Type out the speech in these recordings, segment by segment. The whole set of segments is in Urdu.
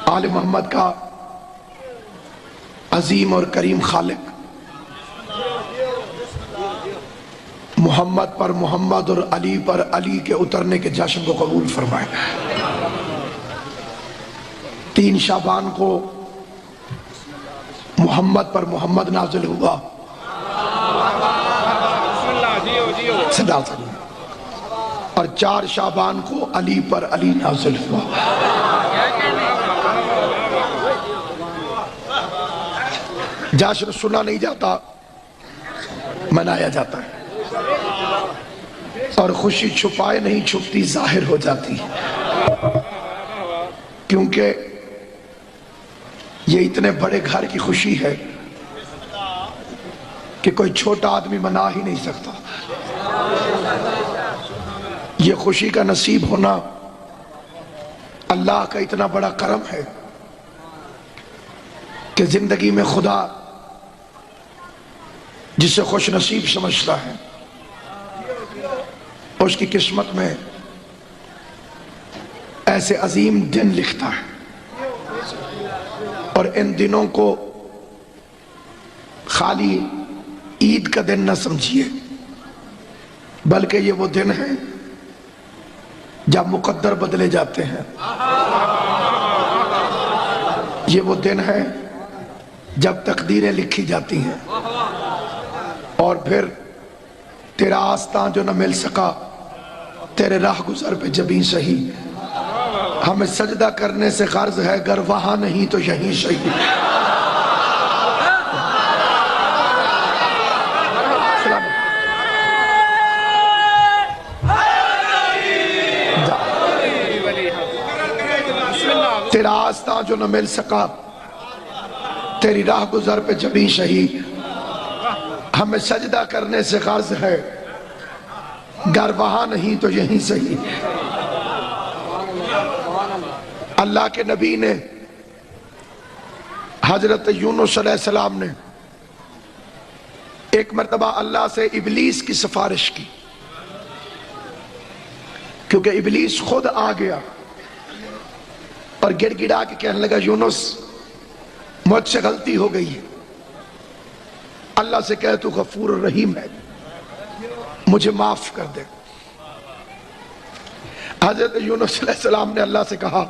آل محمد کا عظیم اور کریم خالق محمد پر محمد اور علی پر علی کے اترنے کے جشن کو قبول فرمائے۔ 3 شعبان کو محمد پر محمد نازل ہوا، اور 4 شعبان کو علی پر علی نازل ہوا۔ جشن سنا نہیں جاتا، منایا جاتا ہے، اور خوشی چھپائے نہیں چھپتی ظاہر ہو جاتی، کیونکہ یہ اتنے بڑے گھر کی خوشی ہے کہ کوئی چھوٹا آدمی منا ہی نہیں سکتا۔ یہ خوشی کا نصیب ہونا اللہ کا اتنا بڑا کرم ہے کہ زندگی میں خدا جسے خوش نصیب سمجھتا ہے اس کی قسمت میں ایسے عظیم دن لکھتا ہے، اور ان دنوں کو خالی عید کا دن نہ سمجھیے، بلکہ یہ وہ دن ہیں جب مقدر بدلے جاتے ہیں، یہ وہ دن ہیں جب تقدیریں لکھی جاتی ہیں، اور پھر تیرا آستان جو نہ مل سکا تیرے راہ گزر پہ جبیں سہی، ہمیں سجدہ کرنے سے غرض ہے گر وہاں نہیں تو یہیں سہی۔ تیرا آستان جو نہ مل سکا تیری راہ گزر پہ جبیں سہی، ہمیں سجدہ کرنے سے غرض ہے گر وہاں نہیں تو یہیں سہی۔ اللہ کے نبی نے حضرت یونس علیہ السلام نے ایک مرتبہ اللہ سے ابلیس کی سفارش کی، کیونکہ ابلیس خود آ گیا اور گڑ گڑا کے کہنے لگا یونس مجھ سے غلطی ہو گئی ہے، اللہ سے کہہ تو غفور الرحیم ہے، مجھے معاف کر دے۔ حضرت یونس علیہ السلام نے اللہ سے کہا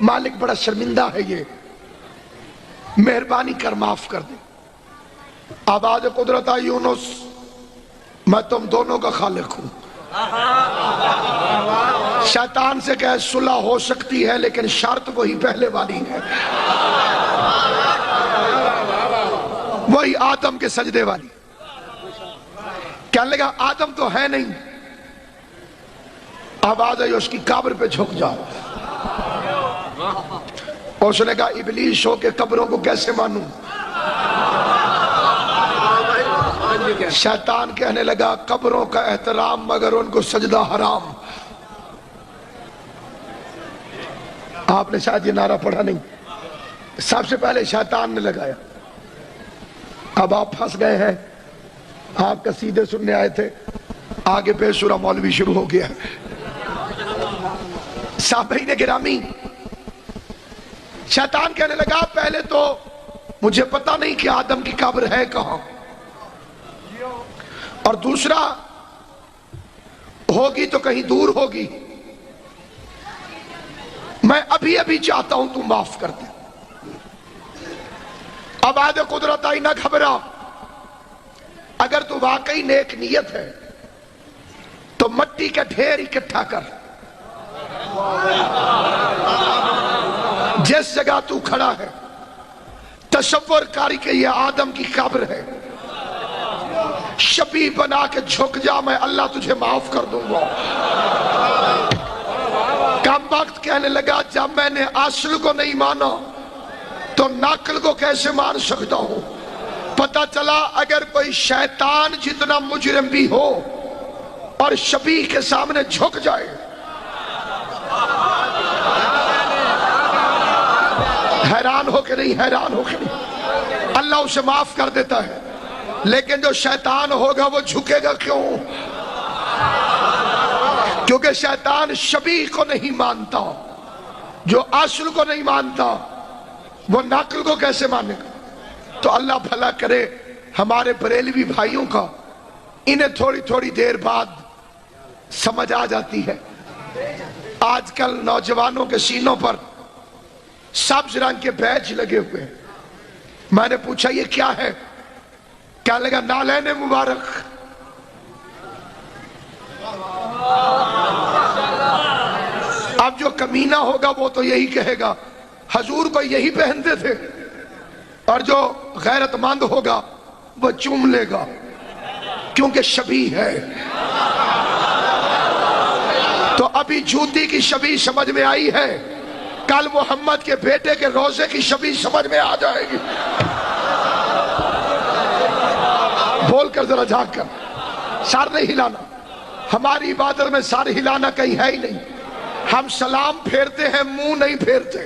مالک بڑا شرمندہ ہے یہ، مہربانی کر معاف کر دے۔ آواز قدرت آئی یونس میں تم دونوں کا خالق ہوں، شیطان سے کہے صلح ہو سکتی ہے لیکن شرط وہی پہلے والی ہے، وہی آدم کے سجدے والی۔ کہنے لگا آدم تو ہے نہیں، آواز آئی اس کی قبر پہ جھک جاؤ۔ اس نے کہا ابلیس ہو کے قبروں کو کیسے مانوں؟ شیطان کہنے لگا قبروں کا احترام مگر ان کو سجدہ حرام۔ آپ نے شاید یہ نعرہ پڑھا نہیں، سب سے پہلے شیطان نے لگایا۔ اب آپ پھنس گئے ہیں، آپ قصیدے سننے آئے تھے، آگے بے سورہ مولوی شروع ہو گیا۔ سامعین گرامی، شیطان کہنے لگا پہلے تو مجھے پتا نہیں کہ آدم کی قبر ہے کہاں، اور دوسرا ہوگی تو کہیں دور ہوگی، میں ابھی ابھی چاہتا ہوں تو معاف کر دے۔ اب آج قدرت آئی نہ گھبرا، اگر تو واقعی نیک نیت ہے تو مٹی کا ڈھیر اکٹھا کر، جس جگہ تو کھڑا ہے تصور کاری کہ یہ آدم کی قبر ہے، شبیہ بنا کے جھک جا، میں اللہ تجھے معاف کر دوں گا۔ کم وقت کہنے لگا جب میں نے اصل کو نہیں مانا تو نقل کو کیسے مان سکتا ہوں؟ پتہ چلا اگر کوئی شیطان جتنا مجرم بھی ہو اور شبیہ کے سامنے جھک جائے، حیران ہو کے نہیں، حیران ہو کے نہیں، اللہ اسے معاف کر دیتا ہے، لیکن جو شیطان ہوگا وہ جھکے گا کیوں؟ کیونکہ شیطان شبیہ کو نہیں مانتا، جو اصل کو نہیں مانتا وہ نقل کو کیسے مانے گا؟ تو اللہ بھلا کرے ہمارے بریلوی بھائیوں کا، انہیں تھوڑی تھوڑی دیر بعد سمجھ آ جاتی ہے۔ آج کل نوجوانوں کے سینوں پر سبز رنگ کے بیج لگے ہوئے ہیں۔ میں نے پوچھا یہ کیا ہے؟ کہنے لگا نالین مبارک۔ اب جو کمینہ ہوگا وہ تو یہی کہے گا حضور کو یہی پہنتے تھے، اور جو غیرت مند ہوگا وہ چوم لے گا کیونکہ شبیہ ہے۔ تو ابھی جوتی کی شبیہ سمجھ میں آئی ہے، کل محمد کے بیٹے کے روزے کی شبیہ سمجھ میں آ جائے گی۔ بول کر ذرا جھانک کر، سر نہیں ہلانا۔ ہماری عبادت میں سر ہلانا کہیں ہے ہی نہیں، ہم سلام پھیرتے ہیں، منہ نہیں پھیرتے۔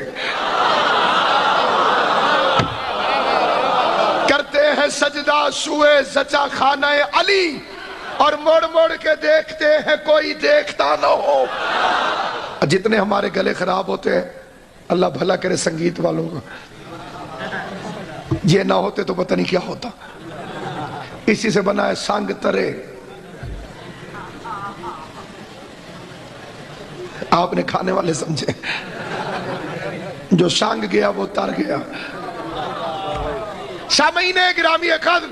کرتے ہیں سجدہ سوئے زچا خانہ علی، اور مڑ مڑ کے دیکھتے ہیں کوئی دیکھتا نہ ہو۔ جتنے ہمارے گلے خراب ہوتے ہیں، اللہ بھلا کرے سنگیت والوں کا، یہ نہ ہوتے تو پتہ نہیں کیا ہوتا۔ اسی سے بنا ہے سنگ ترے۔ آپ نے کھانے والے سمجھے، جو سنگ گیا وہ تر گیا۔ سامعین گرامی قدر،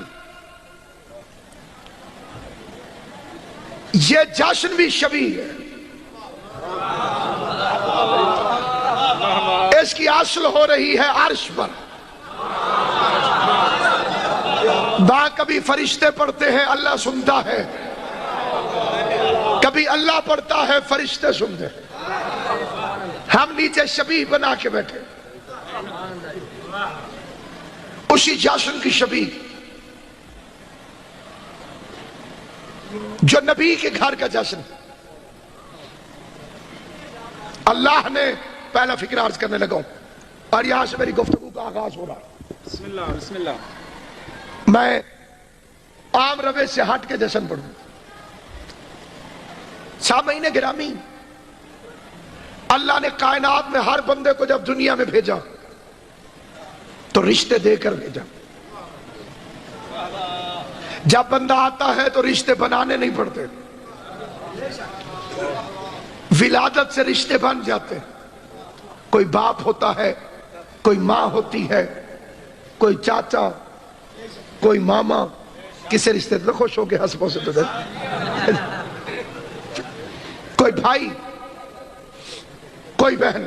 یہ جشن بھی شبیہ ہے۔ اس کی اصل ہو رہی ہے عرش پر۔ وہاں کبھی فرشتے پڑھتے ہیں، اللہ سنتا ہے، کبھی اللہ پڑھتا ہے، فرشتے سنتے ہیں۔ ہم نیچے شبیہ بنا کے بیٹھے، اسی جشن کی شبیہ جو نبی کے گھر کا جشن۔ اللہ نے پہلا فکر عرض کرنے لگا ہوں، اور یہاں سے میری گفتگو کا آغاز ہو رہا ہے۔ بسم اللہ بسم اللہ۔ میں عام روش سے ہٹ کے جشن پڑھوں۔ سامعین گرامی، اللہ نے کائنات میں ہر بندے کو جب دنیا میں بھیجا تو رشتے دے کر بھیجا۔ جب بندہ آتا ہے تو رشتے بنانے نہیں پڑتے، ولادت سے رشتے بن جاتے۔ کوئی باپ ہوتا ہے، کوئی ماں ہوتی ہے، کوئی چاچا، کوئی ماما۔ کسے رشتے تو خوش ہو کے ہنس سے تو کوئی بھائی، کوئی بہن۔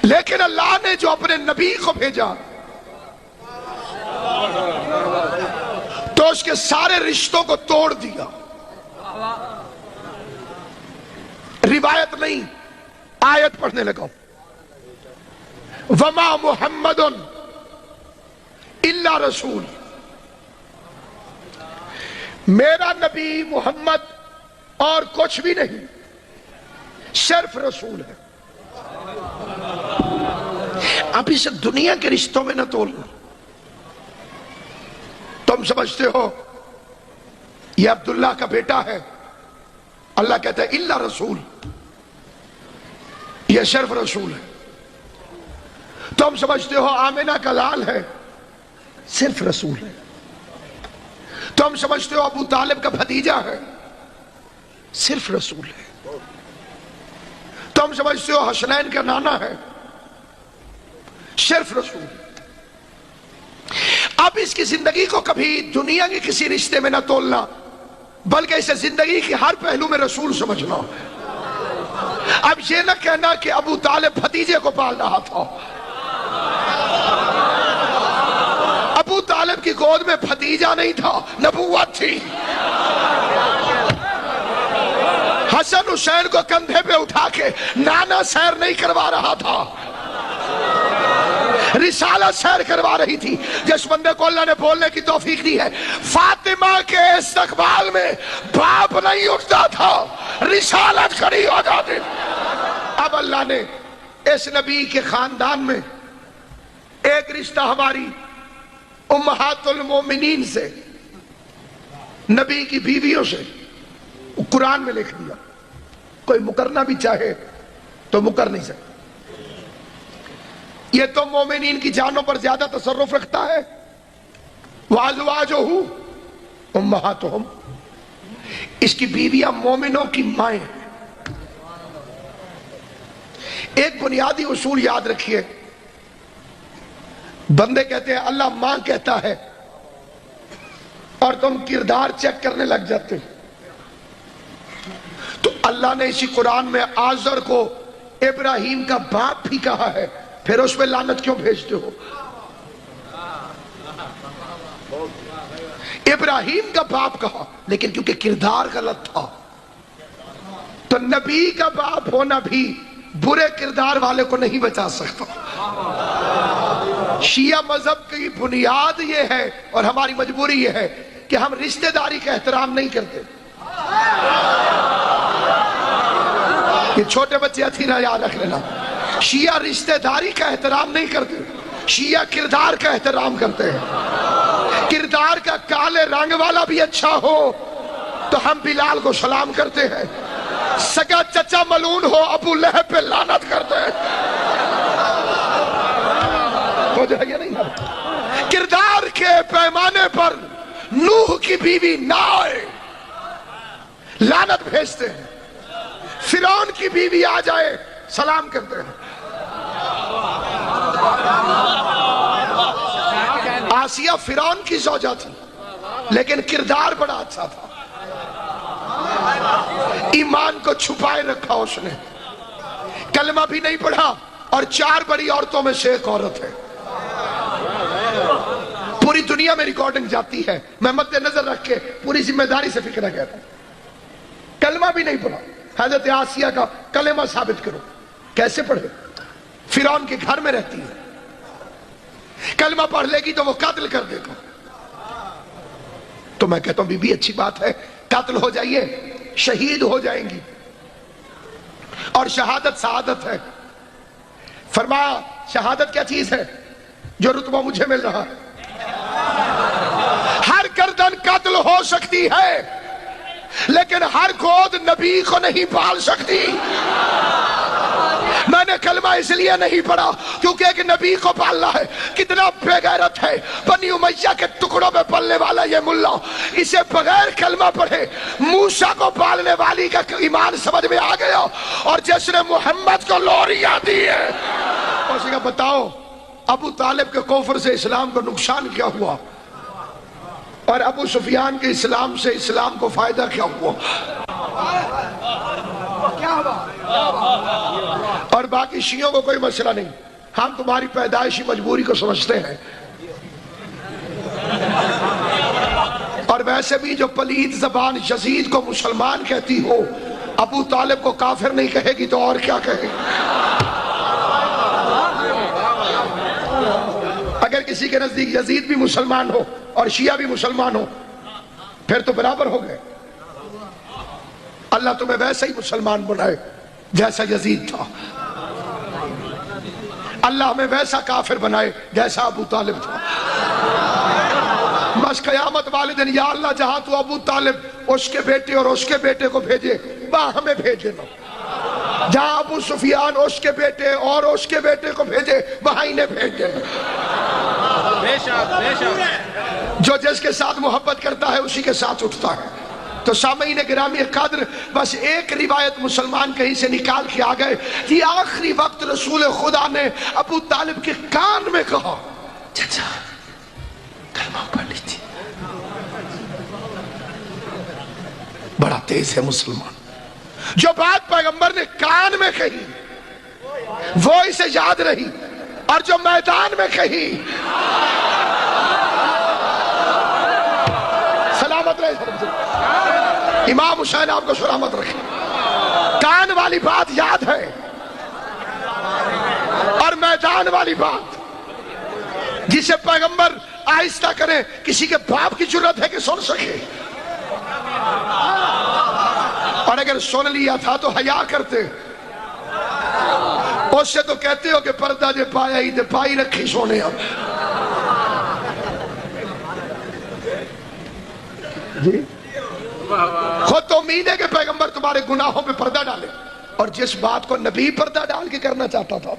لیکن اللہ نے جو اپنے نبی کو بھیجا تو اس کے سارے رشتوں کو توڑ دیا۔ روایت نہیں، آیت پڑھنے لگا۔ وما محمد الا رسول، میرا نبی محمد اور کچھ بھی نہیں، صرف رسول ہے۔ اب اسے دنیا کے رشتوں میں نہ تولنا۔ تم سمجھتے ہو یہ عبداللہ کا بیٹا ہے، اللہ کہتا ہے الا رسول، یہ صرف رسول ہے۔ تم سمجھتے ہو آمنہ کا لال ہے، صرف رسول ہے۔ تم سمجھتے ہو ابو طالب کا بھتیجا ہے، صرف رسول ہے۔ تم سمجھتے ہو حسنین کا نانا ہے، صرف رسول ہے۔ اب اس کی زندگی کو کبھی دنیا کے کسی رشتے میں نہ تولنا، بلکہ اسے زندگی کی ہر پہلو میں رسول سمجھنا۔ اب یہ نہ کہنا کہ ابو طالب بھتیجے کو پال رہا تھا، ابو طالب کی گود میں بھتیجا نہیں تھا، نبوت تھی۔ حسن حسین کو کندھے پہ اٹھا کے نانا سیر نہیں کروا رہا تھا، رسالت سیر کروا رہی تھی۔ جس بندے کو اللہ نے بولنے کی توفیق دی ہے، فاطمہ کے استقبال میں باپ نہیں اٹھتا تھا، رسالت کھڑی ہو جاتی۔ اب اللہ نے اس نبی کے خاندان میں ایک رشتہ ہماری امہات المومنین سے، نبی کی بیویوں سے، قرآن میں لکھ دیا۔ کوئی مکرنا بھی چاہے تو مکر نہیں سکتا۔ یہ تو مومنین کی جانوں پر زیادہ تصرف رکھتا ہے. وازواجہ امہاتہم، اس کی بیویاں مومنوں کی مائیں ہیں. ایک بنیادی اصول یاد رکھیے، بندے کہتے ہیں اللہ ماں کہتا ہے اور تم کردار چیک کرنے لگ جاتے ہو. تو اللہ نے اسی قرآن میں آزر کو ابراہیم کا باپ بھی کہا ہے، پھر اس پہ لعنت کیوں بھیجتے ہو؟ ابراہیم کا باپ کہا، لیکن کیونکہ کردار غلط تھا. تو نبی کا باپ ہونا بھی برے کردار والے کو نہیں بچا سکتا. شیعہ مذہب کی بنیاد یہ ہے اور ہماری مجبوری یہ ہے کہ ہم رشتہ داری کا احترام نہیں کرتے. یہ چھوٹے بچے اتھینا یاد رکھ لینا، شیعہ رشتہ داری کا احترام نہیں کرتے، شیعہ کردار کا احترام کرتے ہیں. کردار کا کالے رنگ والا بھی اچھا ہو تو ہم بلال کو سلام کرتے ہیں، سگا چچا ملعون ہو ابو لہب پہ لعنت کرتے ہیں. ہو جائے گا نہیں؟ کردار کے پیمانے پر نوح کی بیوی نائے لعنت بھیجتے ہیں، فرعون کی بیوی آ جائے سلام کرتے ہیں. آسیہ فرعون کی زوجہ تھی لیکن کردار بڑا اچھا تھا. ایمان کو چھپائے رکھا اس نے، کلمہ بھی نہیں پڑھا، اور 4 بڑی عورتوں میں سے ایک عورت ہے. پوری دنیا میں ریکارڈنگ جاتی ہے، میں مد نظر رکھ کے پوری ذمہ داری سے فکر کہتا ہوں. کلمہ بھی نہیں پڑھا، حضرت آسیہ کا کلمہ ثابت کرو. کیسے پڑھے؟ فرعون کے گھر میں رہتی ہے، کلمہ پڑھ لے گی تو وہ قتل کر دے گا. تو میں کہتا ہوں بی بی اچھی بات ہے، قتل ہو جائیے، شہید ہو جائیں گی، اور شہادت سعادت ہے. فرمایا شہادت کیا چیز ہے؟ جو رتبہ مجھے مل رہا ہے. ہر گردن قتل ہو سکتی ہے لیکن ہر گود نبی کو نہیں پال سکتی. میں نے کلمہ اس لیے نہیں پڑھا کیونکہ ایک نبی کو پالنا ہے. کتنا بے غیرت ہے بنی امیہ کے ٹکڑوں میں پلنے والا یہ ملا، اسے بغیر کلمہ پڑھے موسیٰ کو پالنے والی کا ایمان سمجھ میں آ گیا، اور جس نے محمد کو لوریاں دی ہے. اسی کا بتاؤ ابو طالب کے کفر سے اسلام کو نقصان کیا ہوا، اور ابو سفیان کے اسلام سے اسلام کو فائدہ کیا ہوا؟ اور باقی شیعوں کو کوئی مسئلہ نہیں، ہم تمہاری پیدائشی مجبوری کو سمجھتے ہیں. اور ویسے بھی جو پلید زبان یزید کو مسلمان کہتی ہو ابو طالب کو کافر نہیں کہے گی تو اور کیا کہے گی؟ اگر کسی کے نزدیک یزید بھی مسلمان ہو اور شیعہ بھی مسلمان ہو پھر تو برابر ہو گئے. اللہ تمہیں ویسا ہی مسلمان بنائے جیسا یزید تھا، اللہ ہمیں ویسا کافر بنائے جیسا ابو طالب تھا. بس قیامت والے دن یا اللہ جہاں تو ابو طالب اس کے بیٹے اور اس کے بیٹے کو بھیجے وہاں ہمیں بھیج دینا، جہاں ابو سفیان اس کے بیٹے اور اس کے بیٹے کو بھیجے وہاں انہیں بھیج دینا. جو جس کے ساتھ محبت کرتا ہے اسی کے ساتھ اٹھتا ہے. تو سامعین گرامی قدر، بس ایک روایت مسلمان کہیں سے نکال کے آ گئے کہ آخری وقت رسول خدا نے ابو طالب کے کان میں کہا چچا کلمہ پڑھ لیجیے. بڑا تیز ہے مسلمان. جو بات پیغمبر نے کان میں کہی وہ اسے یاد رہی، اور جو میدان میں کہی سلامت رہے. امام حسین آپ کو سلامت رکھے. کان والی بات یاد ہے اور میدان والی بات جسے پیغمبر آہستہ کرے، کسی کے باپ کی جرت ہے کہ سن سکے، اور اگر سن لیا تھا تو حیا کرتے. اس سے تو کہتے ہو کہ پردہ جے پایا ہی تے پائی رکھی سونے. اب جی خود تو امید ہے کہ پیغمبر تمہارے گناہوں پہ پردہ ڈالے، اور جس بات کو نبی پردہ ڈال کے کرنا چاہتا تھا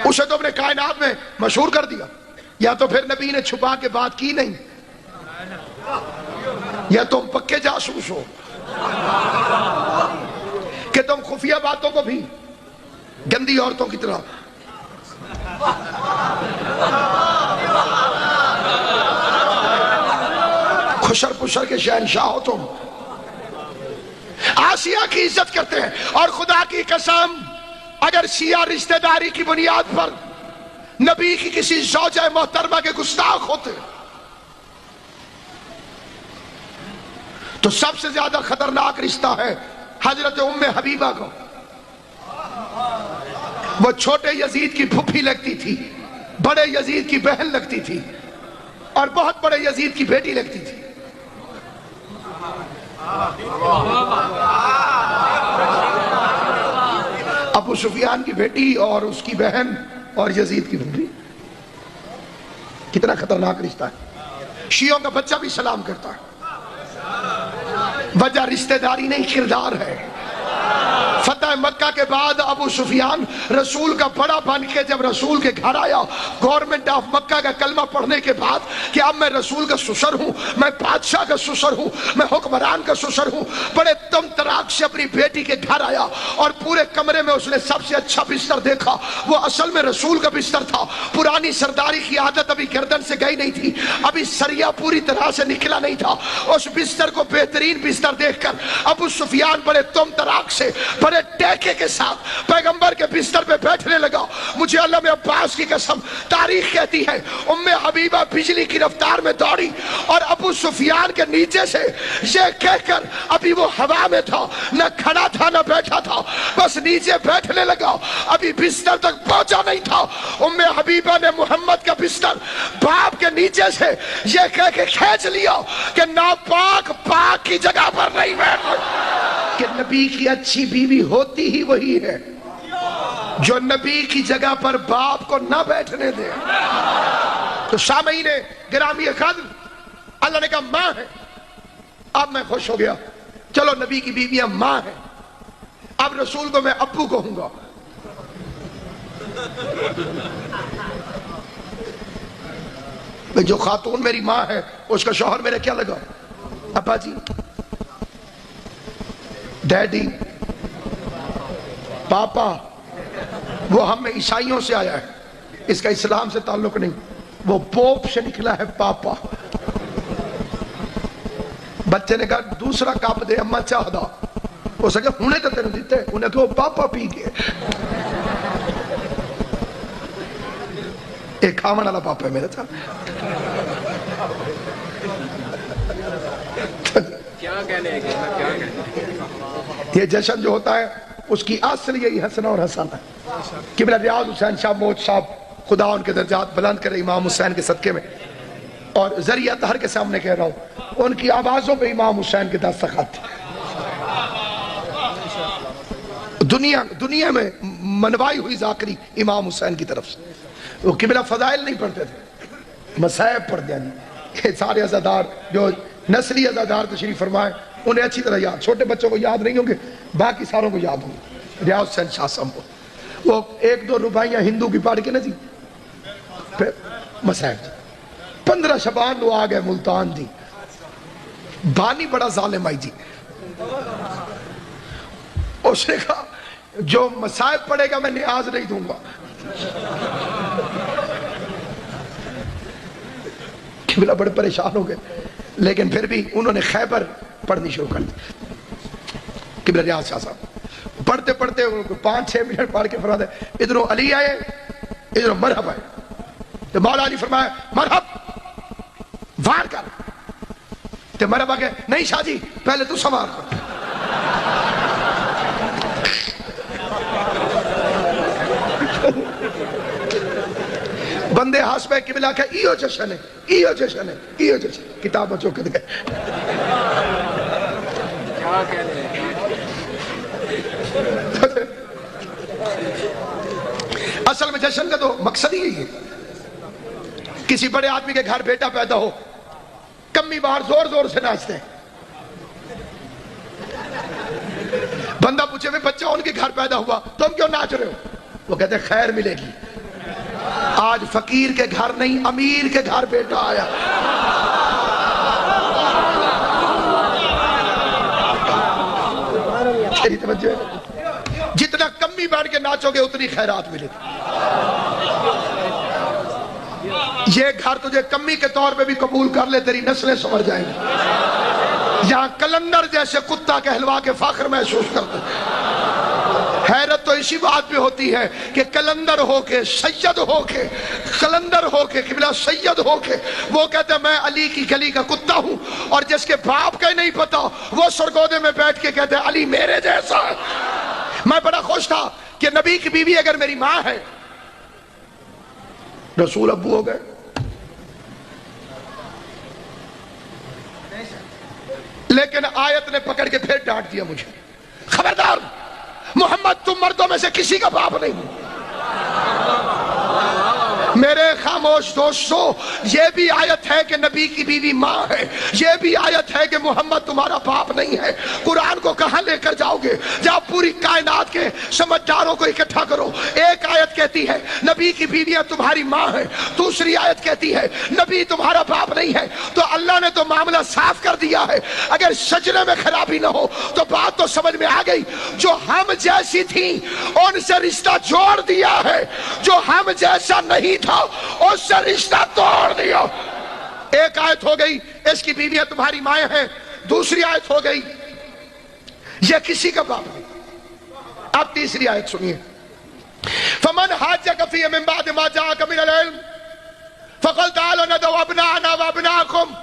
اسے تو اپنے کائنات میں مشہور کر دیا. یا تو پھر نبی نے چھپا کے بات کی نہیں, یا تم پکے جاسوس ہو کہ تم خفیہ باتوں کو بھی گندی عورتوں کی طرح خشر پشر کے شہنشاہ ہو. تم آسیہ کی عزت کرتے ہیں, اور خدا کی قسم اگر شیعہ رشتہ داری کی بنیاد پر نبی کی کسی زوجہ محترمہ کے گستاخ ہوتے تو سب سے زیادہ خطرناک رشتہ ہے حضرت ام حبیبہ کو. وہ چھوٹے یزید کی پھوپھی لگتی تھی, بڑے یزید کی بہن لگتی تھی, اور بہت بڑے یزید کی بیٹی لگتی تھی. ابو سفیان کی بیٹی اور اس کی بہن اور یزید کی پھوپھی, کتنا خطرناک رشتہ ہے. شیعوں کا بچہ بھی سلام کرتا ہے. وجہ رشتہ داری نہیں, کردار ہے. فتح مکہ کے بعد ابو سفیان رسول کا بڑا بن کے جب رسول کے گھر آیا, گورنمنٹ آف مکہ کا کلمہ پڑھنے کے بعد کہ اب میں رسول کا سسر ہوں, میں بادشاہ کا سسر ہوں, میں حکمران کا سسر ہوں, بڑے تم تراک سے اپنی بیٹی کے گھر آیا, اور پورے کمرے میں اس نے سب سے اچھا بستر دیکھا. وہ اصل میں رسول کا بستر تھا. پرانی سرداری کی عادت ابھی گردن سے گئی نہیں تھی, ابھی سریا پوری طرح سے نکلا نہیں تھا. اس بستر کو بہترین بستر دیکھ کر ابو سفیان بڑے تم تراک سے بڑے ٹیکے کے ساتھ پیغمبر کے بستر پہ بیٹھنے لگا. مجھے علامہ عباس کی قسم, تاریخ کہتی ہے ام حبیبہ بجلی کی رفتار میں دوڑی اور ابو سفیان کے نیچے سے یہ کہہ کر, ابھی وہ ہوا میں تھا, نہ کھڑا تھا نہ بیٹھا تھا, بس نیچے بیٹھنے لگا, ابھی بستر تک پہنچا نہیں تھا. ام حبیبہ نے محمد کا بستر باپ کے نیچے سے یہ کہہ کے کھینچ لیا کہ ناپاک پاک کی جگہ پر نہیں بیٹھ, کہ نبی کی اچھی بیوی ہوتی ہی وہی ہے جو نبی کی جگہ پر باپ کو نہ بیٹھنے دے. تو سامعین گرامی قدر, اللہ نے کہا ماں ہے. اب میں خوش ہو گیا, چلو نبی کی بیویاں ماں ہیں, اب رسول کو میں ابو کہوں گا. جو خاتون میری ماں ہے اس کا شوہر میرے کیا لگا, ابا جی, ڈیڈی, پاپا. وہ ہم میں عیسائیوں سے آیا ہے, اس کا اسلام سے تعلق نہیں. وہ پوپ سے نکلا ہے پاپا. بچے نے کہا دوسرا کپ دے اما چاہ دا. اس نے کہا ہونے تو تیرے دیتے, انہیں کہا پاپا پی گئے. ایک کھاون والا پاپا ہے میرے ساتھ. یہ جشن جو ہوتا ہے اس کی اصل یہی حسن اور حسن ہے. قبلہ ریاض حسین شاہ موج صاحب, خدا ان کے درجات بلند کرے امام حسین کے صدقے میں, اور ذریعہ طہر کے سامنے کہہ رہا ہوں, ان کی آوازوں پہ امام حسین کے دستخط تھے. دنیا میں منوائی ہوئی ذاکری امام حسین کی طرف سے. وہ قبلہ فضائل نہیں پڑھتے تھے, مصائب پڑھ دیا. یہ سارے عزادار جو نسلی عزادار تشریف فرمائے انہیں اچھی طرح یاد, چھوٹے بچوں کو یاد نہیں ہوں گے, باقی ساروں کو یاد ہوں گے. ریاض حسین شاہ صاحب کو وہ 1-2 روپائیاں ہندو کی پاڑ کے نا جی, پھر مصائب جی. 15 شبان وہ آ گئے ملتان جی, بانی بڑا ظالم آئی جی. اس نے کہا جو مصائب پڑے گا میں نیاز نہیں دوں گا. قبلہ بڑے پریشان ہو گئے, لیکن پھر بھی انہوں نے خیبر پڑھنی شروع کر دی. قبلہ ریاض شاہ صاحب پڑھتے پڑھتے 5-6 منٹ پڑھ کے فرماتے ادھروں علی آئے, ادھروں مرحب آئے. تو مولا علی فرمایا مرحب وار کر, تو مرحبا کہ نہیں شاہ جی پہلے تو سوار کر. بندے ہاس پہ قبلہ کہ ایو جشن ہے, ایو جشن ہے, ایو جشن. کتاب چوکت گئے. کیا کہنے اصل میں جشن کا تو مقصد ہی ہے. کسی بڑے آدمی کے گھر بیٹا پیدا ہو, کمی باہر زور زور سے ناچتے ہیں. بندہ پوچھے میں بچہ ان کے کے گھر پیدا ہوا، تم کیوں ناچ رہے ہو؟ وہ کہتے ہیں خیر ملے گی، آج فقیر کے گھر نہیں امیر کے گھر بیٹا آیا۔ تیری توجہ ہے؟ جتنا کمی بیٹھ کے ناچو گے اتنی خیرات ملے گی۔ یہ گھر تجھے کمی کے طور پہ بھی قبول کر لے، تیری نسلیں سنور جائیں گی۔ یہاں کلندر جیسے کتا کہلوا کے فخر محسوس کرتے ہیں۔ حیرت تو اسی بات پہ ہوتی ہے کہ کلندر ہو کے، سید ہو کے، کلندر ہو کے، قبلہ سید ہو کے وہ کہتے ہیں میں علی کی گلی کا کتا ہوں، اور جس کے باپ کا ہی نہیں پتا وہ سرگودے میں بیٹھ کے کہتے ہیں علی میرے جیسا ہے۔ میں بڑا خوش تھا کہ نبی کی بیوی اگر میری ماں ہے، رسول ابو ہو گئے، لیکن آیت نے پکڑ کے پھر ڈانٹ دیا مجھے، خبردار محمد تم مردوں میں سے کسی کا باپ نہیں۔ میرے خاموش دوستو، یہ بھی آیت ہے کہ نبی کی بیوی ماں ہے، یہ بھی آیت ہے کہ محمد تمہارا باپ نہیں ہے۔ قرآن کو کہاں لے کر جاؤ گے؟ جاؤ پوری کائنات کے سمجھداروں کو اکٹھا کرو۔ ایک آیت کہتی ہے نبی کی بیویاں تمہاری ماں ہیں، دوسری آیت کہتی ہے نبی تمہارا باپ نہیں ہے۔ تو اللہ نے تو معاملہ صاف کر دیا ہے، اگر سجنے میں خرابی نہ ہو تو بات تو سمجھ میں آ گئی۔ جو ہم جیسی تھیں ان سے رشتہ جوڑ دیا ہے، جو ہم جیسا نہیں تھا اس سے رشتہ توڑ دیا۔ ایک آیت ہو گئی اس کی بیویاں تمہاری مائیں ہیں، دوسری آیت ہو گئی یہ کسی کا باپ نہیں۔ اب تیسری آیت سنیے، فمن حاجک فیہ من بعد ما جاءک من العلم فقل تعالوا ندعو ابناءنا وابناءکم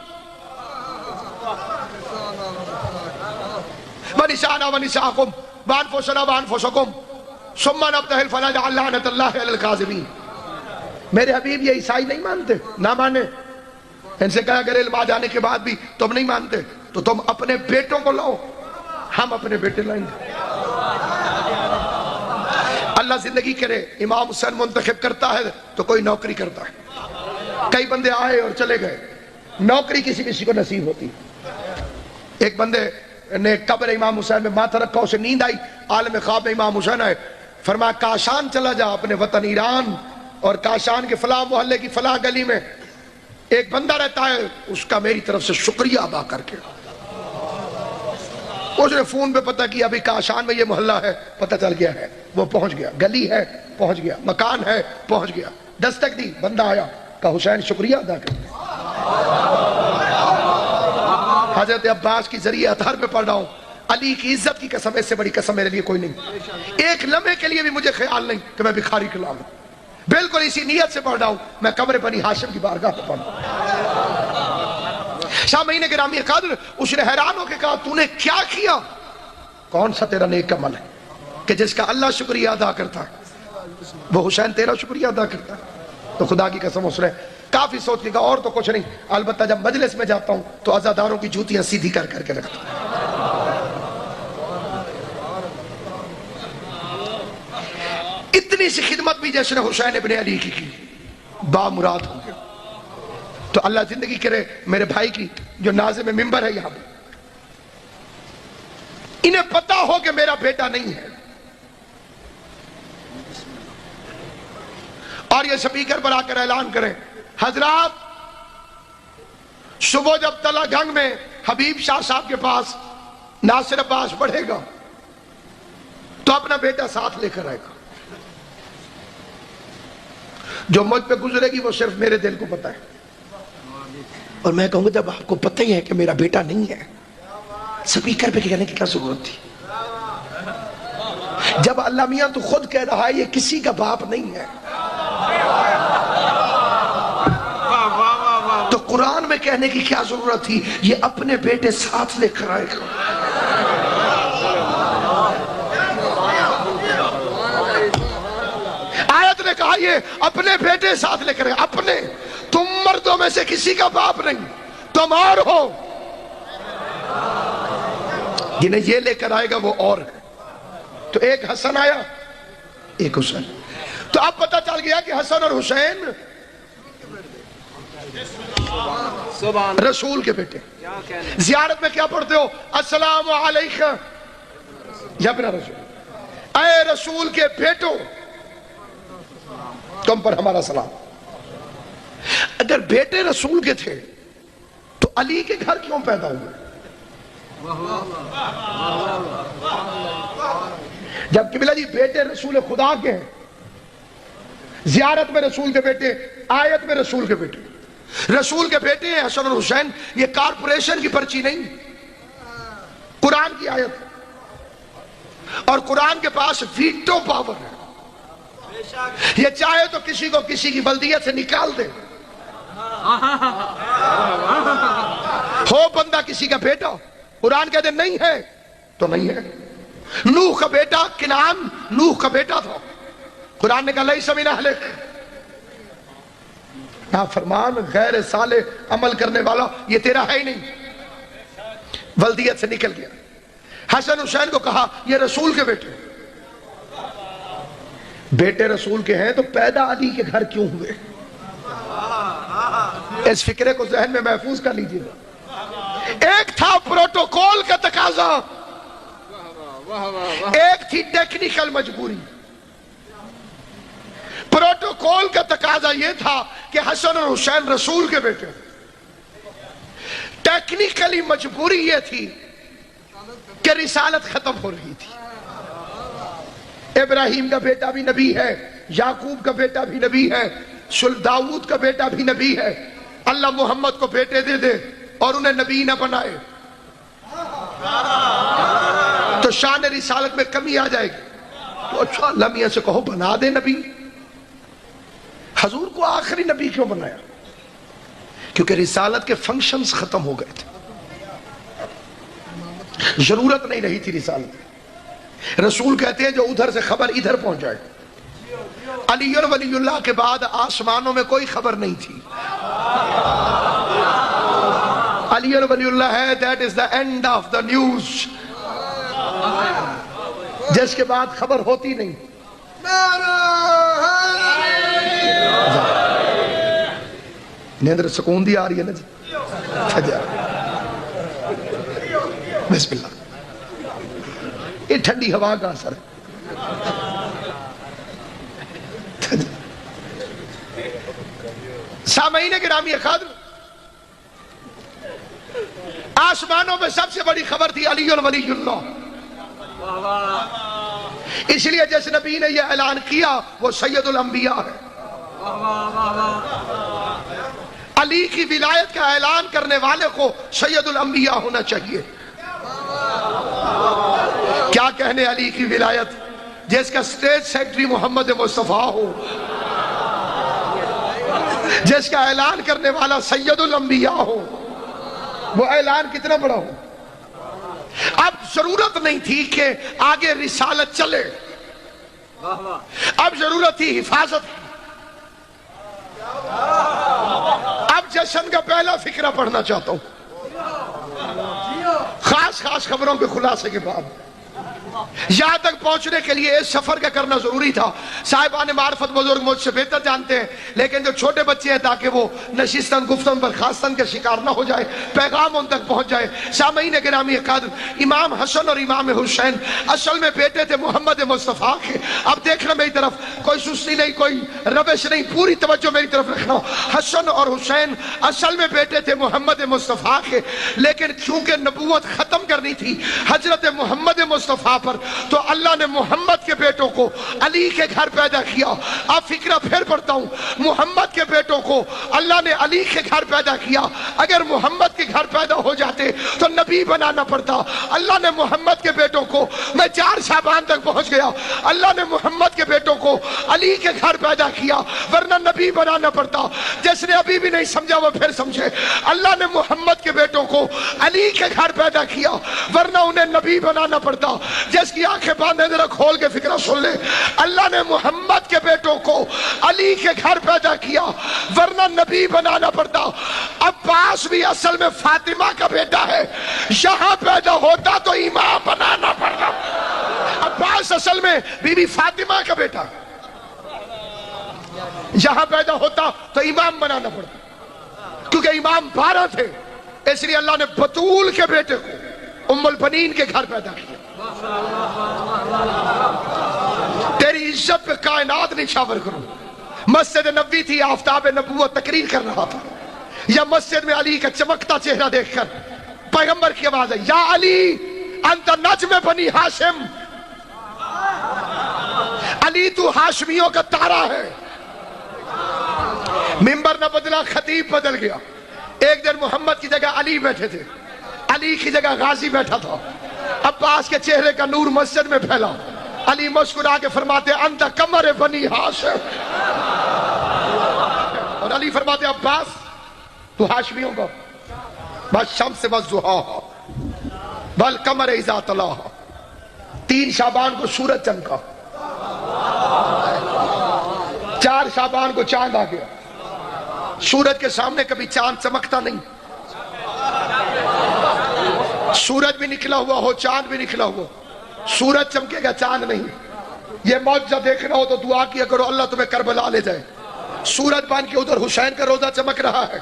ونساءنا ونساءکم وانفسنا وانفسکم ثم نبتہل فنجعل لعنۃ اللہ علی الکاذبین۔ میرے حبیب یہ عیسائی نہیں مانتے، نہ مانے۔ ان سے کہا اگر علم آ جانے کے بعد بھی تم نہیں مانتے تو تم اپنے بیٹوں کو لاؤ، ہم اپنے بیٹے لائیں گے۔ اللہ زندگی کرے، امام حسین منتخب کرتا ہے تو کوئی نوکری کرتا ہے۔ کئی بندے آئے اور چلے گئے، نوکری کسی کسی کو نصیب ہوتی۔ ایک بندے نے قبر امام حسین میں ماتھا رکھا، اسے نیند آئی، عالم خواب میں امام حسین آئے، فرمایا کاشان چلا جا، اپنے وطن ایران اور کاشان کے فلاں محلے کی فلاں گلی میں ایک بندہ رہتا ہے، اس کا میری طرف سے شکریہ ادا کر کے۔ اس نے فون پہ پتہ کیا ابھی کاشان میں یہ محلہ ہے، پتہ چل گیا ہے، وہ پہنچ گیا، گلی ہے پہنچ گیا، مکان ہے پہنچ گیا، دستک دی، بندہ آیا، کہا حسین شکریہ ادا کر۔ حضرت عباس کی ذریعہ اطہر پہ پڑھ رہا ہوں، علی کی عزت کی قسم، اس سے بڑی قسم میرے لیے کوئی نہیں۔ ایک لمحے کے لیے بھی مجھے خیال نہیں کہ میں بھکاری کھلاؤں، بالکل اسی نیت سے پڑھ رہا ہوں، میں قبر بنی ہاشم کی بارگاہ پہ پڑھ رہا ہوں۔ سامعین گرامی قدر، اس نے حیران ہو کے کہا تو نے کیا کیا؟ کون سا تیرا نیک عمل ہے کہ جس کا اللہ شکریہ ادا کرتا ہے وہ حسین تیرا شکریہ ادا کرتا ہے؟ تو خدا کی قسم اس نے کافی سوچ کے کہا اور تو کچھ نہیں، البتہ جب مجلس میں جاتا ہوں تو عزاداروں کی جوتیاں سیدھی کر کر کے رکھتا ہوں۔ اتنی سی خدمت بھی جیسے حسین ابن علی کی بامراد ہو گیا۔ تو اللہ زندگی کرے میرے بھائی کی جو ناظم ممبر ہے یہاں پہ، انہیں پتا ہو کہ میرا بیٹا نہیں ہے، اور یہ سپیکر پر آ کر اعلان کریں حضرات صبح جب تلا گنگ میں حبیب شاہ صاحب کے پاس ناصر عباس بڑھے گا تو اپنا بیٹا ساتھ لے کر آئے گا۔ جو مجھ پہ گزرے گی وہ صرف میرے دل کو پتہ ہے، اور میں کہوں گا جب آپ کو پتہ ہی ہے کہ میرا بیٹا نہیں ہے سپیکر پہ کہنے کی کیا ضرورت تھی؟ جب اللہ میاں تو خود کہہ رہا ہے یہ کسی کا باپ نہیں ہے، تو قرآن میں کہنے کی کیا ضرورت تھی؟ یہ اپنے بیٹے ساتھ لے کر آئے گا۔ آیت نے کہا یہ اپنے بیٹے ساتھ لے کر آئے، اپنے، تم مردوں میں سے کسی کا باپ نہیں، تم اور ہو، جنہیں یہ لے کر آئے گا وہ اور ہے۔ تو ایک حسن آیا ایک حسین، تو اب پتہ چل گیا کہ حسن اور حسین رسول کے بیٹے۔ زیارت میں کیا پڑھتے ہو؟ السلام علیکم یا اپنا رسول، رسول کے بیٹوں، تم پر ہمارا سلام، اگر بیٹے رسول کے تھے تو علی کے گھر کیوں پیدا ہوئے؟ جب قبلہ جی بیٹے رسول خدا کے ہیں، زیارت میں رسول کے بیٹے، آیت میں رسول کے بیٹے، رسول کے بیٹے ہیں حسن اور حسین، یہ کارپوریشن کی پرچی نہیں، قرآن کی آیت، اور قرآن کے پاس ویٹو پاور ہے، یہ چاہے تو کسی کو کسی کی بلدیت سے نکال دے، ہو بندہ کسی کا بیٹا، قرآن کہتے نہیں ہے تو نہیں ہے۔ نوح کا بیٹا کنعان نوح کا بیٹا تھا، قرآن نے کہا لیس من اہلک، نافرمان غیر صالح عمل کرنے والا یہ تیرا ہے ہی نہیں، ولدیت سے نکل گیا۔ حسن حسین کو کہا یہ رسول کے بیٹے، بیٹے رسول کے ہیں تو پیدا علی کے گھر کیوں ہوئے؟ اس فکرے کو ذہن میں محفوظ کر لیجئے۔ ایک تھا پروٹوکول کا تقاضا، ایک تھی ٹیکنیکل مجبوری۔ پروٹوکول کا تقاضا یہ تھا کہ حسن اور حسین رسول کے بیٹے، ٹیکنیکلی مجبوری یہ تھی کہ رسالت ختم ہو رہی تھی۔ ابراہیم کا بیٹا بھی نبی ہے، یعقوب کا بیٹا بھی نبی ہے، داؤد کا بیٹا بھی نبی ہے، اللہ محمد کو بیٹے دے دے اور انہیں نبی نہ بنائے تو شان رسالت میں کمی آ جائے گی۔ تو اچھا اللہ میاں سے کہو بنا دے نبی، حضور کو آخری نبی کیوں بنایا؟ کیونکہ رسالت کے فنکشنز ختم ہو گئے تھے، ضرورت نہیں رہی تھی رسالت۔ رسول کہتے ہیں جو ادھر سے خبر ادھر پہنچ جائے۔ علی ولی اللہ کے بعد آسمانوں میں کوئی خبر نہیں تھی، علی ولی اللہ ہے that is the end of the news، جس کے بعد خبر ہوتی نہیں۔ نیندر سکون دی آ رہی ہے نا جی، بسم اللہ، یہ ٹھنڈی ہوا کا اثر ہے۔ سامعین گرامی اکادر، آسمانوں میں سب سے بڑی خبر تھی علی ولی اللہ، اس لیے جس نبی نے یہ اعلان کیا وہ سید الانبیاء ہے۔ علی کی ولایت کا اعلان کرنے والے کو سید الانبیاء ہونا چاہیے۔ کیا کہنے علی کی ولایت، جس کا اسٹیٹ سیکرٹری محمد مصطفیٰ ہو، جس کا اعلان کرنے والا سید الانبیاء ہو، وہ اعلان کتنا بڑا ہو۔ اب ضرورت نہیں تھی کہ آگے رسالت چلے، اب ضرورت تھی حفاظت۔ اب جشن کا پہلا فقرہ پڑھنا چاہتا ہوں، خاص خبروں کے خلاصے کے بعد۔ یہاں تک پہنچنے کے لیے اس سفر کا کرنا ضروری تھا۔ صاحبان معرفت بزرگ مجھ سے بہتر جانتے ہیں، لیکن جو چھوٹے بچے ہیں تاکہ وہ نشستن گفتن برخاستن کے شکار نہ ہو جائے، پیغام ان تک پہنچ جائے۔ سامعین گرامی اکادر، امام حسن اور امام حسین اصل میں بیٹے تھے محمد مصطفیٰ کے۔ اب دیکھنا میری طرف، کوئی سستی نہیں، کوئی ربش نہیں، پوری توجہ میری طرف رکھنا۔ حسن اور حسین اصل میں بیٹے تھے محمد مصطفیٰ کے، لیکن کیونکہ نبوت ختم کرنی تھی حضرت محمد مصطفیٰ پر، تو اللہ نے محمد کے بیٹوں کو علی کے گھر پیدا کیا۔ اب فکرہ پھر پڑھتا ہوں، محمد کے بیٹوں کو اللہ نے علی کے گھر پیدا کیا۔ اگر محمد کے گھر پیدا ہو جاتے تو نبی بنانا پڑتا۔ اللہ نے محمد کے بیٹوں کو، میں 4 شعبان تک پہنچ گیا، اللہ نے محمد کے بیٹوں کو علی کے گھر پیدا کیا، ورنہ نبی بنانا پڑتا۔ جس نے ابھی بھی نہیں سمجھا وہ پھر سمجھے، اللہ نے محمد کے بیٹوں کو علی کے گھر پیدا کیا، ورنہ انہیں نبی بنانا پڑتا۔ جس کی آنکھیں باندھے ذرا کھول کے فکرہ سن لے، اللہ نے محمد کے بیٹوں کو علی کے گھر پیدا کیا، ورنہ نبی بنانا پڑتا۔ عباس بھی اصل میں فاطمہ کا بیٹا ہے، یہاں پیدا ہوتا تو امام بنانا پڑتا۔ عباس اصل میں بی بی فاطمہ کا بیٹا، یہاں پیدا ہوتا تو امام بنانا پڑتا، کیونکہ امام 12 تھے، اس لیے اللہ نے بطول کے بیٹے کو ام البنین کے گھر پیدا کیا۔ عزت پہ کائنات نشاور کروں. مسجد نبوی تھی, آفتاب نبوت تقریر کر رہا تھا, یا مسجد میں علی کا چمکتا چہرہ دیکھ کر پیغمبر کی آواز ہے, یا علی انت نجم بنی ہاشم, علی تو ہاشمیوں کا تارا ہے. ممبر نہ بدلا, خطیب بدل گیا. ایک دن محمد کی جگہ علی بیٹھے تھے, علی کی جگہ غازی بیٹھا تھا. عباس کے چہرے کا نور مسجد میں پھیلا. علی مسکرا کے فرماتے انت قمر بنی ہاشم, اور علی فرماتے عباس تو ہاشمیوں کا والشمس والضحیٰ والقمر اذا تلاہا. 3 شعبان کو سورج چمکا, 4 شعبان کو چاند آ گیا. سورج کے سامنے کبھی چاند چمکتا نہیں. سورج بھی نکلا ہوا ہو, چاند بھی نکلا ہوا, سورج چمکے گا, چاند نہیں. یہ معجزہ دیکھنا ہو تو دعا کیا کرو اللہ تمہیں کربلا لے جائے. سورج بان کے ادھر حسین کا روزہ چمک رہا ہے,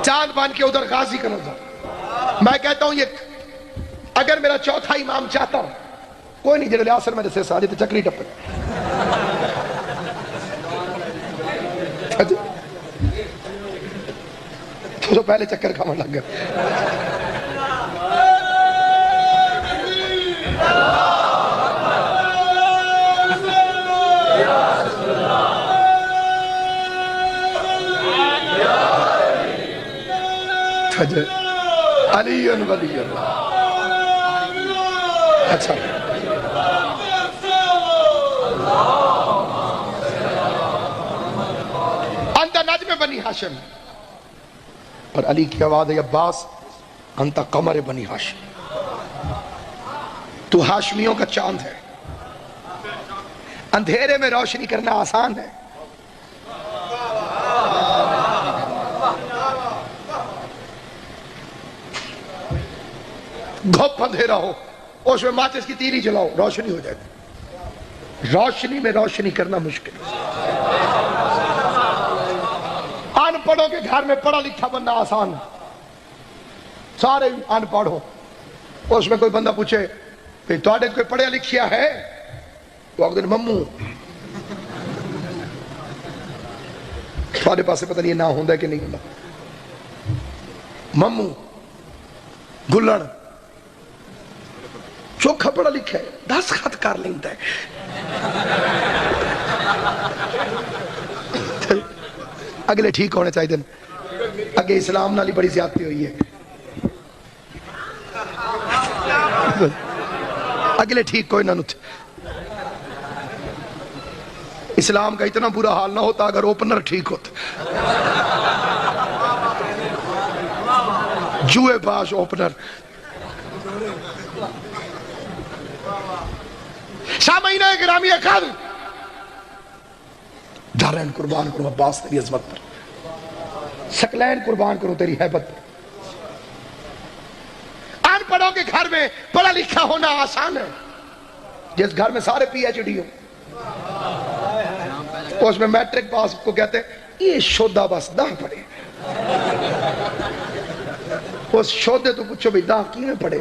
چاند بان کے ادھر غازی کا روزہ. میں کہتا ہوں یہ اگر میرا چوتھا امام چاہتا ہوں, کوئی نہیں جڑے آسر میں جیسے ساری تو چکری ٹپے تو پہلے چکر کھانا لگ گیا. علی ولی اللہ. اچھا انت نجم بنی ہاشم, اور علی کی آواز ہے عباس انت قمر بنی ہاشم, تو ہاشمیوں کا چاند ہے. اندھیرے میں روشنی کرنا آسان ہے, گھپ اندھیرا ہو اس میں ماچس کی تیری جلاؤ, روشنی ہو جائے. روشنی میں روشنی کرنا مشکل ہے. ان پڑھوں کے گھر میں پڑھا لکھا بننا آسان ہے. سارے ان پڑھ ہو, اس میں کوئی بندہ پوچھے کہ تواڈے کوئی پڑھیا لکھیا ہے, تو اگر ممو تواڈے پاسے پتہ نہیں نہ ہوندا کہ نہیں ہوندا. ممو گلن چوکھا پڑھا لکھا ہے, 10 خط کر لیندہ ہے. اگلے ٹھیک ہونے چاہیے دن, اگے اسلام نالی بڑی زیادتی ہوئی ہے. اگلے ٹھیک کوئی نہ نت. اسلام کا اتنا برا حال نہ ہوتا اگر اوپنر ٹھیک ہوتا. جوئے باز اوپنر. سامعین گرامی اقدر, دارین قربان کروں عباس تیری عظمت پر, سکلین قربان کروں تیری حیبت پر. ان پڑھوں کے گھر میں پڑھا لکھا ہونا آسان ہے. جس گھر میں سارے پی ایچ ڈی ہو, اس میں میٹرک پاس کو کہتے ہیں یہ شودہ بس 10 پڑھے. اس شودے تو پوچھو بھی 10 کی میں پڑھے.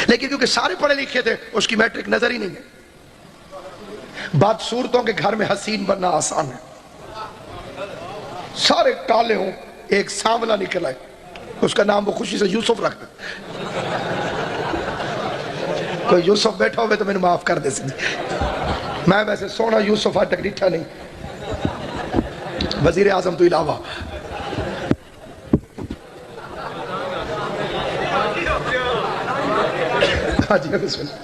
لیکن کیونکہ سارے پڑھے لکھے تھے اس کی میٹرک نظر ہی نہیں ہے. بدصورتوں کے گھر میں حسین بننا آسان ہے. سارے کالے ہوں, ایک سانولا نکل آئے, اس کا نام وہ خوشی سے یوسف رکھ دے. کوئی یوسف بیٹھا ہوئے تو میں نے معاف کر دے سکتی. میں ویسے سونا یوسف آج تک ڈٹھا نہیں, وزیر اعظم تو علاوہ. جی بسم اللہ.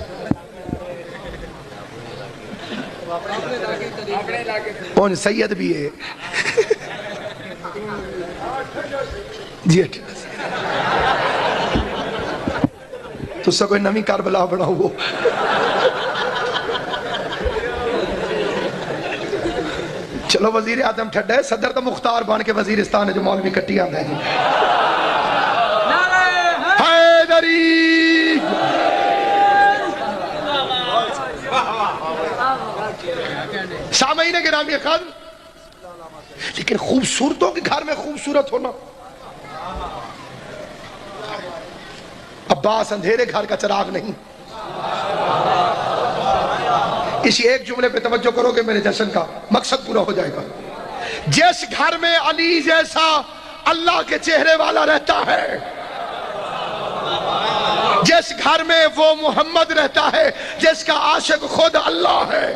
کون سید بھی ہے جی. تو سا کوئی نمی کربلا بنا ہو. چلو وزیر اعظم ٹھڈا ہے, صدر تو مختار بان کے وزیرستان ہے جو مولوی کٹی آتا ہے. جی حیدری. سامعین گرامی اقدر, لیکن خوبصورتوں کے گھر میں خوبصورت ہونا, عباس اندھیرے گھر کا چراغ نہیں. اسی ایک جملے پہ توجہ کرو گے میرے جشن کا مقصد پورا ہو جائے گا. جس گھر میں علی جیسا اللہ کے چہرے والا رہتا ہے، جس گھر میں وہ محمد رہتا ہے جس کا عاشق خود اللہ ہے،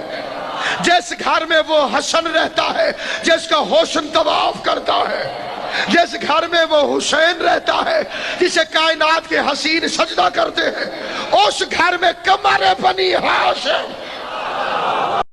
جس گھر میں وہ حسن رہتا ہے جس کا حسن طواف کرتا ہے، جس گھر میں وہ حسین رہتا ہے جسے کائنات کے حسین سجدہ کرتے ہیں، اس گھر میں قمر بنی ہاشم